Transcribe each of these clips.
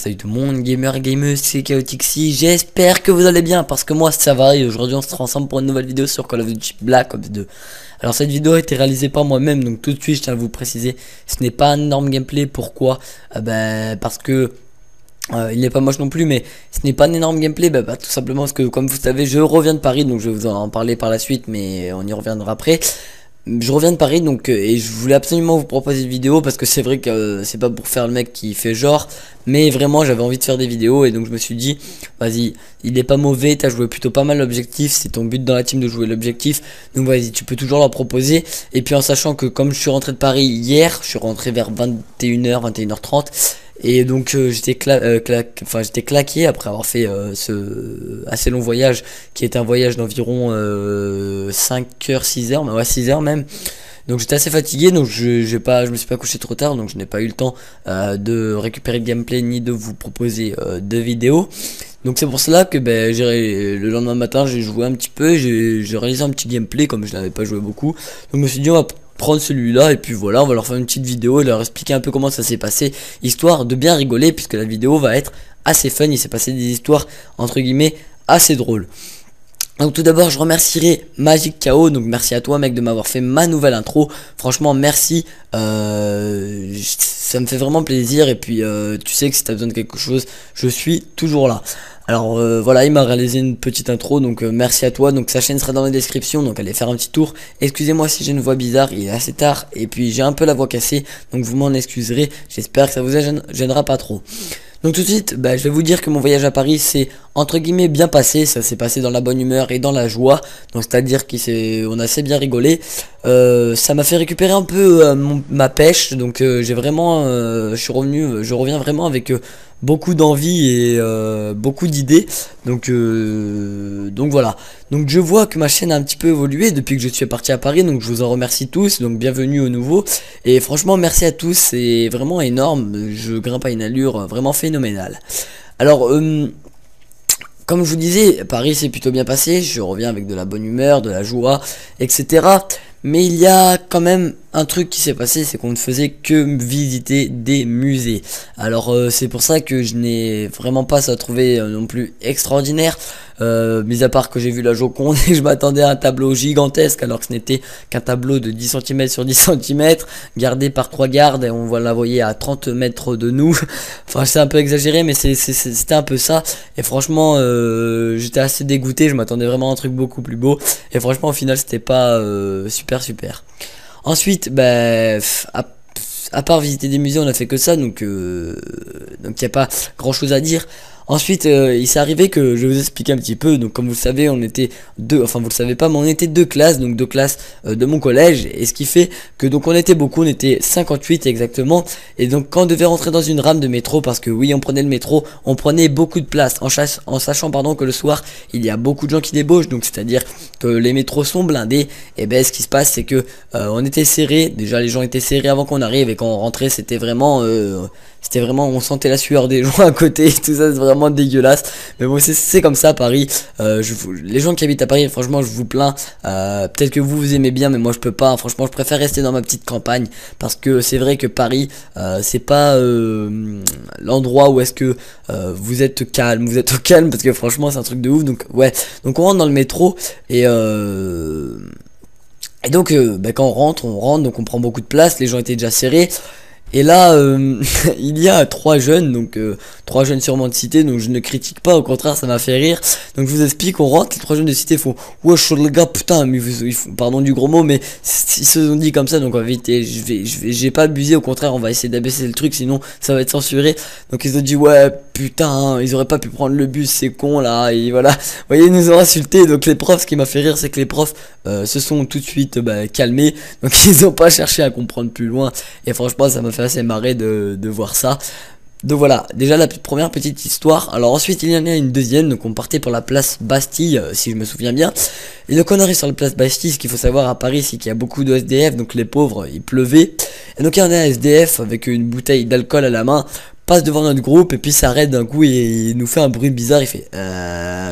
Salut tout le monde, gamer et gameuse, c'est Chaotic ici, j'espère que vous allez bien parce que moi ça va et aujourd'hui on se retrouve ensemble pour une nouvelle vidéo sur Call of Duty Black Ops 2. Alors cette vidéo a été réalisée par moi-même, donc tout de suite je tiens à vous préciser, ce n'est pas un énorme gameplay. Pourquoi? Parce que il n'est pas moche non plus, mais ce n'est pas un énorme gameplay, tout simplement parce que comme vous savez je reviens de Paris, donc je vais vous en parler par la suite mais on y reviendra après. Je reviens de Paris donc et je voulais absolument vous proposer une vidéo parce que c'est vrai que c'est pas pour faire le mec qui fait genre, mais vraiment j'avais envie de faire des vidéos et donc je me suis dit vas-y, il est pas mauvais, t'as joué plutôt pas mal l'objectif, c'est ton but dans la team de jouer l'objectif, donc vas-y tu peux toujours leur proposer. Et puis en sachant que comme je suis rentré de Paris hier, je suis rentré vers 21h 21h30 et donc j'étais claqué après avoir fait ce assez long voyage qui est un voyage d'environ 5h 6h, mais ouais 6h même. Donc j'étais assez fatigué, donc je me suis pas couché trop tard, donc je n'ai pas eu le temps de récupérer le gameplay ni de vous proposer de vidéos. Donc c'est pour cela que le lendemain matin j'ai joué un petit peu, j'ai réalisé un petit gameplay comme je n'avais pas joué beaucoup. Donc je me suis dit on va prendre celui-là et puis voilà, on va leur faire une petite vidéo et leur expliquer un peu comment ça s'est passé, histoire de bien rigoler puisque la vidéo va être assez fun. Il s'est passé des histoires entre guillemets assez drôles. Donc tout d'abord je remercierai Magic KO, donc merci à toi mec de m'avoir fait ma nouvelle intro, franchement merci, ça me fait vraiment plaisir et puis tu sais que si t'as besoin de quelque chose je suis toujours là. Alors voilà, il m'a réalisé une petite intro, donc merci à toi. Donc sa chaîne sera dans la description, donc allez faire un petit tour. Excusez-moi si j'ai une voix bizarre, il est assez tard et puis j'ai un peu la voix cassée, donc vous m'en excuserez, j'espère que ça vous gênera pas trop. Donc tout de suite, je vais vous dire que mon voyage à Paris s'est entre guillemets bien passé, ça s'est passé dans la bonne humeur et dans la joie, donc c'est à dire qu'on a assez bien rigolé. Ça m'a fait récupérer un peu ma pêche, donc j'ai vraiment, je reviens vraiment avec beaucoup d'envie et beaucoup d'idées, donc voilà. Donc je vois que ma chaîne a un petit peu évolué depuis que je suis parti à Paris, donc je vous en remercie tous, donc bienvenue au nouveau, et franchement merci à tous, c'est vraiment énorme, je grimpe à une allure vraiment phénoménale. Alors comme je vous disais, Paris s'est plutôt bien passé, je reviens avec de la bonne humeur, de la joie, etc. Mais il y a quand même un truc qui s'est passé, c'est qu'on ne faisait que visiter des musées. Alors c'est pour ça que je n'ai vraiment pas ça trouvé non plus extraordinaire, mis à part que j'ai vu la Joconde et je m'attendais à un tableau gigantesque alors que ce n'était qu'un tableau de 10 cm sur 10 cm, gardé par 3 gardes et on la voyait à 30 mètres de nous. Enfin c'est un peu exagéré mais c'était un peu ça et franchement j'étais assez dégoûté, je m'attendais vraiment à un truc beaucoup plus beau et franchement au final c'était pas super. Ensuite, à part visiter des musées, on a fait que ça, donc il n'y a pas grand chose à dire. Ensuite, il s'est arrivé que je vais vous expliquer un petit peu. Donc, comme vous le savez, on était deux, enfin vous le savez pas, mais on était deux classes, donc deux classes de mon collège. Et ce qui fait que donc on était beaucoup, on était 58 exactement. Et donc quand on devait rentrer dans une rame de métro, parce que oui, on prenait le métro, on prenait beaucoup de place, en sachant que le soir il y a beaucoup de gens qui débauchent, donc c'est-à-dire que les métros sont blindés. Et ce qui se passe, c'est que on était serrés. Déjà, les gens étaient serrés avant qu'on arrive et quand on rentrait, c'était vraiment, on sentait la sueur des gens à côté. Tout ça, c'est vraiment dégueulasse, mais bon c'est comme ça Paris. Les gens qui habitent à Paris, franchement je vous plains, peut-être que vous aimez bien mais moi je peux pas, franchement je préfère rester dans ma petite campagne parce que c'est vrai que Paris c'est pas l'endroit où est-ce que vous êtes au calme parce que franchement c'est un truc de ouf. Donc ouais, donc on rentre dans le métro et donc quand on rentre donc on prend beaucoup de place, les gens étaient déjà serrés. Et là, il y a trois jeunes, donc trois jeunes sûrement de cité, donc je ne critique pas, au contraire ça m'a fait rire. Donc je vous explique, on rentre, les trois jeunes de cité font wesh les gars, putain, mais ils font, pardon du gros mot, mais ils se sont dit comme ça, donc on va éviter, j'ai pas abusé, au contraire on va essayer d'abaisser le truc, sinon ça va être censuré. Donc ils ont dit ouais putain, hein, ils auraient pas pu prendre le bus, c'est con là, et voilà, vous voyez, ils nous ont insulté. Donc les profs, ce qui m'a fait rire, c'est que les profs se sont tout de suite calmés, donc ils ont pas cherché à comprendre plus loin, et franchement ça m'a fait assez marrer de voir ça. Donc voilà, déjà la première petite histoire. Alors ensuite il y en a une deuxième, donc on partait pour la place Bastille, si je me souviens bien. Et donc on arrive sur la place Bastille, ce qu'il faut savoir à Paris c'est qu'il y a beaucoup de SDF, donc les pauvres, il pleuvait. Et donc il y en a un SDF avec une bouteille d'alcool à la main, passe devant notre groupe et puis s'arrête d'un coup et il nous fait un bruit bizarre, il fait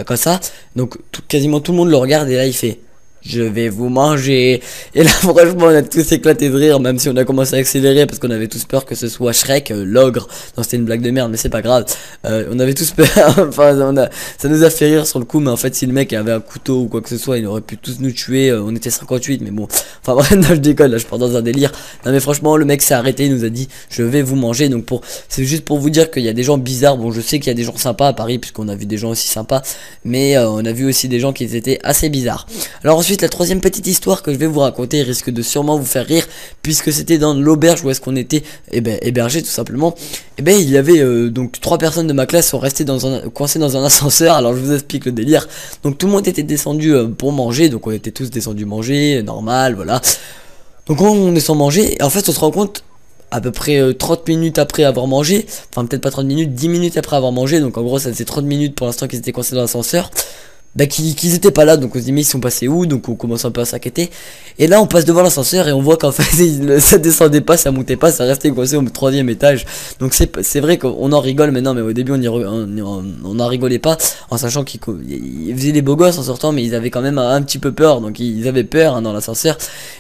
quoi ça. Donc quasiment tout le monde le regarde et là il fait je vais vous manger. Et là franchement on a tous éclaté de rire, même si on a commencé à accélérer parce qu'on avait tous peur que ce soit Shrek, l'ogre. Non, c'était une blague de merde mais c'est pas grave. On avait tous peur. Enfin ça nous a fait rire sur le coup, mais en fait si le mec avait un couteau ou quoi que ce soit il aurait pu tous nous tuer. On était 58 mais bon, enfin bref, non, je déconne, là je pars dans un délire. Non mais franchement le mec s'est arrêté, il nous a dit je vais vous manger. Donc c'est juste pour vous dire qu'il y a des gens bizarres. Bon, je sais qu'il y a des gens sympas à Paris puisqu'on a vu des gens aussi sympas, mais on a vu aussi des gens qui étaient assez bizarres. Alors ensuite la troisième petite histoire que je vais vous raconter risque de sûrement vous faire rire, puisque c'était dans l'auberge où est-ce qu'on était hébergé tout simplement. Et ben il y avait donc 3 personnes de ma classe sont restées coincées dans un ascenseur. Alors je vous explique le délire. Donc tout le monde était descendu pour manger, donc on était tous descendus manger, normal, voilà. Donc on descend manger et en fait on se rend compte à peu près 30 minutes après avoir mangé, enfin peut-être pas 30 minutes, 10 minutes après avoir mangé, donc en gros ça faisait 30 minutes pour l'instant qu'ils étaient coincés dans l'ascenseur, bah qu'ils étaient pas là. Donc on se dit mais ils sont passés où, donc on commence un peu à s'inquiéter. Et là on passe devant l'ascenseur et on voit qu'en fait ça descendait pas, ça montait pas, ça restait coincé au 3e étage. Donc c'est vrai qu'on en rigole maintenant, mais au début on en rigolait pas, en sachant qu'ils faisaient les beaux gosses en sortant, mais ils avaient quand même un petit peu peur, donc ils avaient peur dans l'ascenseur.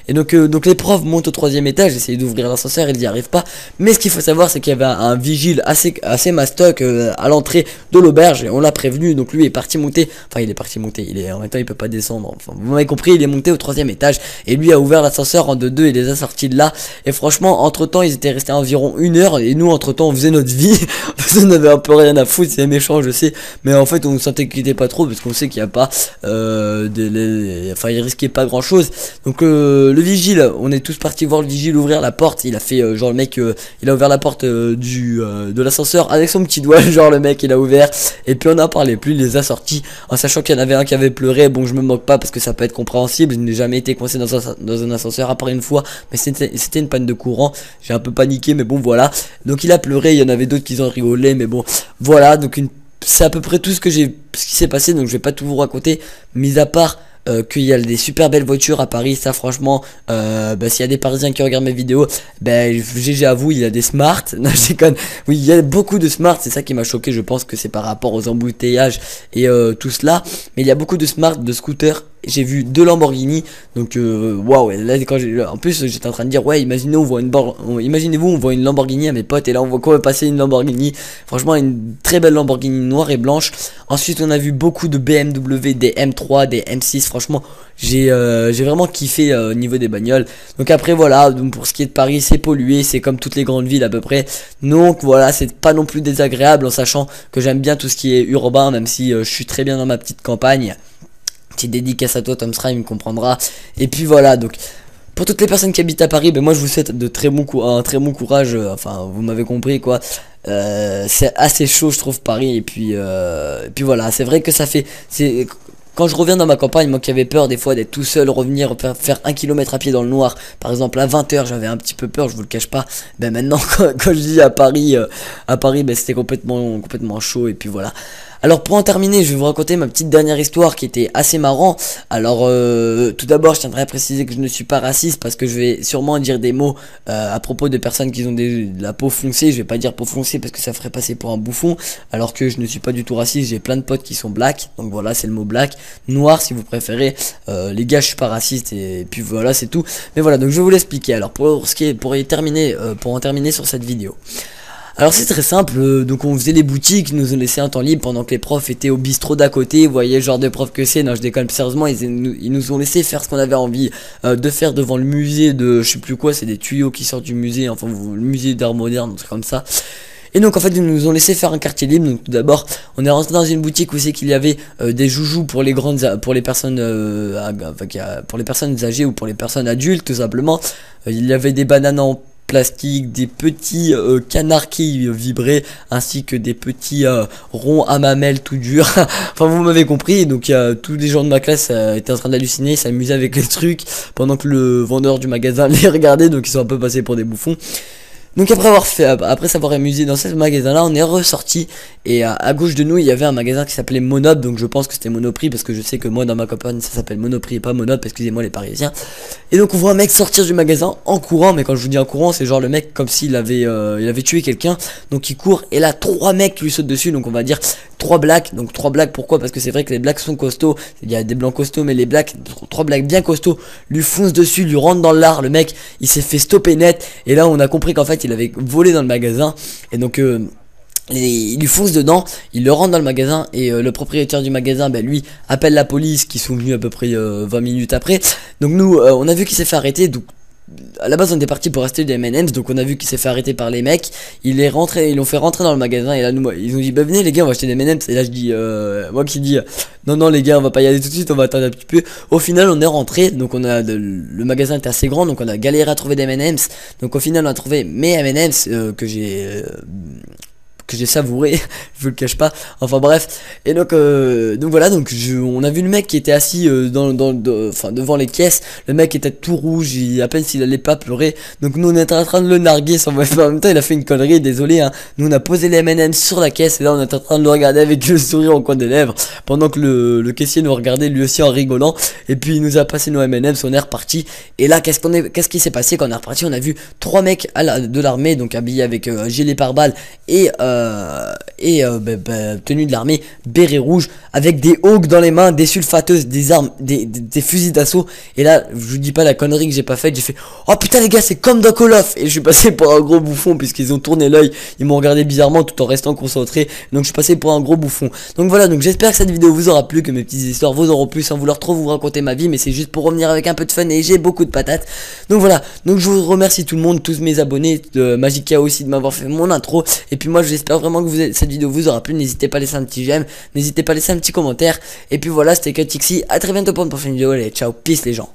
Et donc les profs montent au 3e étage, essayent d'ouvrir l'ascenseur, ils n'y arrivent pas. Mais ce qu'il faut savoir c'est qu'il y avait un vigile assez mastoc à l'entrée de l'auberge, et on l'a prévenu. Donc lui est parti monter, enfin il est parti monter, en même temps il peut pas descendre, enfin vous m'avez compris, il est monté au 3e étage et lui a ouvert l'ascenseur en 2-2 et les a sortis de là. Et franchement entre temps ils étaient restés environ 1 heure et nous entre temps on faisait notre vie parce qu'on avait un peu rien à foutre. C'est méchant je sais, mais en fait on s'inquiétait pas trop parce qu'on sait qu'il n'y a pas enfin il risquait pas grand chose. Donc le vigile, on est tous partis voir le vigile ouvrir la porte. Il a fait genre le mec il a ouvert la porte de l'ascenseur avec son petit doigt, genre le mec il a ouvert, et puis on n'en parlait plus, il les a sortis en sachant qu'il y en avait un qui avait pleuré. Bon je me moque pas parce que ça peut être compréhensible, je n'ai jamais été coincé dans un ascenseur à part une fois, mais c'était une panne de courant, j'ai un peu paniqué mais bon voilà. Donc il a pleuré, il y en avait d'autres qui ont rigolé, mais bon voilà. Donc c'est à peu près tout ce qui s'est passé, donc je vais pas tout vous raconter, mis à part qu'il y a des super belles voitures à Paris. Ça franchement s'il y a des Parisiens qui regardent mes vidéos, GG à vous, il y a des Smart. Non je déconne, oui il y a beaucoup de Smart, c'est ça qui m'a choqué. Je pense que c'est par rapport aux embouteillages et tout cela, mais il y a beaucoup de Smart, de scooters. J'ai vu 2 Lamborghini, donc waouh. Là en plus j'étais en train de dire ouais, imaginez imaginez-vous on voit une Lamborghini à mes potes, et là on voit quoi passer une Lamborghini, franchement une très belle Lamborghini noire et blanche. Ensuite on a vu beaucoup de BMW, des M3, des M6. Franchement j'ai vraiment kiffé au niveau des bagnoles. Donc après voilà, donc pour ce qui est de Paris, c'est pollué, c'est comme toutes les grandes villes à peu près, donc voilà c'est pas non plus désagréable, en sachant que j'aime bien tout ce qui est urbain, même si je suis très bien dans ma petite campagne. Petite dédicace à toi Tom Sra, il me comprendra. Et puis voilà, donc pour toutes les personnes qui habitent à Paris, moi je vous souhaite un très bon courage, enfin vous m'avez compris quoi. C'est assez chaud je trouve Paris, et puis voilà, c'est vrai que quand je reviens dans ma campagne, moi qui avais peur des fois d'être tout seul, revenir faire 1 kilomètre à pied dans le noir, par exemple à 20 h, j'avais un petit peu peur, je vous le cache pas. Maintenant quand je dis à Paris, c'était complètement chaud, et puis voilà. Alors pour en terminer, je vais vous raconter ma petite dernière histoire qui était assez marrant. Alors tout d'abord je tiendrai à préciser que je ne suis pas raciste, parce que je vais sûrement dire des mots à propos de personnes qui ont de la peau foncée. Je vais pas dire peau foncée parce que ça ferait passer pour un bouffon, alors que je ne suis pas du tout raciste. J'ai plein de potes qui sont black, donc voilà c'est le mot black, noir si vous préférez. Les gars je suis pas raciste, et puis voilà c'est tout. Mais voilà, donc je vais vous l'expliquer. Alors pour en terminer sur cette vidéo. Alors c'est très simple, donc on faisait les boutiques, ils nous ont laissé un temps libre pendant que les profs étaient au bistrot d'à côté. Vous voyez le genre de prof que c'est, non je déconne sérieusement, ils nous ont laissé faire ce qu'on avait envie de faire devant le musée de je sais plus quoi, c'est des tuyaux qui sortent du musée, enfin le musée d'art moderne, un truc comme ça. Et donc en fait ils nous ont laissé faire un quartier libre. Donc tout d'abord on est rentré dans une boutique où c'est qu'il y avait des joujoux pour les personnes pour les personnes âgées ou pour les personnes adultes tout simplement. Il y avait des bananes en plastique, des petits canards qui vibraient, ainsi que des petits ronds à mamelles tout durs. Enfin vous m'avez compris. Donc tous les gens de ma classe étaient en train d'halluciner, s'amusaient avec les trucs, pendant que le vendeur du magasin les regardait, donc ils sont un peu passés pour des bouffons. Donc après s'avoir amusé dans ce magasin là, on est ressorti et à gauche de nous il y avait un magasin qui s'appelait Monop, donc je pense que c'était Monoprix parce que je sais que moi dans ma campagne ça s'appelle Monoprix et pas Monop, excusez-moi les parisiens. Et donc on voit un mec sortir du magasin en courant, mais quand je vous dis en courant c'est genre le mec comme s'il avait il avait tué quelqu'un, donc il court et là 3 mecs lui sautent dessus, donc on va dire 3 blacks. Donc 3 blacks, pourquoi? Parce que c'est vrai que les blacks sont costauds, il y a des blancs costauds mais les blacks, 3 blacks bien costauds lui foncent dessus, lui rentrent dans l'art, le mec il s'est fait stopper net et là on a compris qu'en fait il avait volé dans le magasin et donc il lui fonce dedans, il le rentre dans le magasin et le propriétaire du magasin lui appelle la police qui sont venus à peu près 20 minutes après. Donc nous on a vu qu'il s'est fait arrêter. Donc à la base on était parti pour acheter des M&M's, donc on a vu qu'il s'est fait arrêter par les mecs. Il est rentré, ils l'ont fait rentrer dans le magasin et là nous ils ont dit bah venez les gars on va acheter des M&M's. Et là je dis moi qui dis non les gars on va pas y aller tout de suite, on va attendre un petit peu. Au final on est rentré, donc le magasin était assez grand, donc on a galéré à trouver des M&M's. Donc au final on a trouvé mes M&M's que j'ai savouré, je vous le cache pas. Enfin bref, et donc voilà, donc on a vu le mec qui était assis devant les caisses. Le mec était tout rouge, à peine s'il allait pas pleurer. Donc nous on était en train de le narguer sans en même temps il a fait une connerie, désolé hein. Nous on a posé les M&M sur la caisse et là on était en train de le regarder avec le sourire au coin des lèvres pendant que le caissier nous regardait lui aussi en rigolant. Et puis il nous a passé nos M&M, on est reparti. Et là qu'est-ce qui s'est passé quand on est reparti? On a vu 3 mecs de l'armée, donc habillés avec gilet pare-balles et tenue de l'armée, béret rouge, avec des hawks dans les mains, des sulfateuses, des armes, des fusils d'assaut. Et là, je vous dis pas la connerie que j'ai pas faite, j'ai fait oh putain les gars c'est comme dans Call of. Et je suis passé pour un gros bouffon puisqu'ils ont tourné l'œil, ils m'ont regardé bizarrement tout en restant concentré. Donc je suis passé pour un gros bouffon. Donc voilà, donc j'espère que cette vidéo vous aura plu, que mes petites histoires vous auront plu sans vouloir trop vous raconter ma vie, mais c'est juste pour revenir avec un peu de fun et j'ai beaucoup de patates. Donc voilà, donc je vous remercie tout le monde, tous mes abonnés, Magica aussi de m'avoir fait mon intro. Et puis moi j'espère vraiment que cette vidéo vous aura plu. N'hésitez pas à laisser un petit j'aime, n'hésitez pas à laisser un petit commentaire. Et puis voilà, c'était Cutixy, à très bientôt pour une prochaine vidéo. Allez, ciao, peace les gens.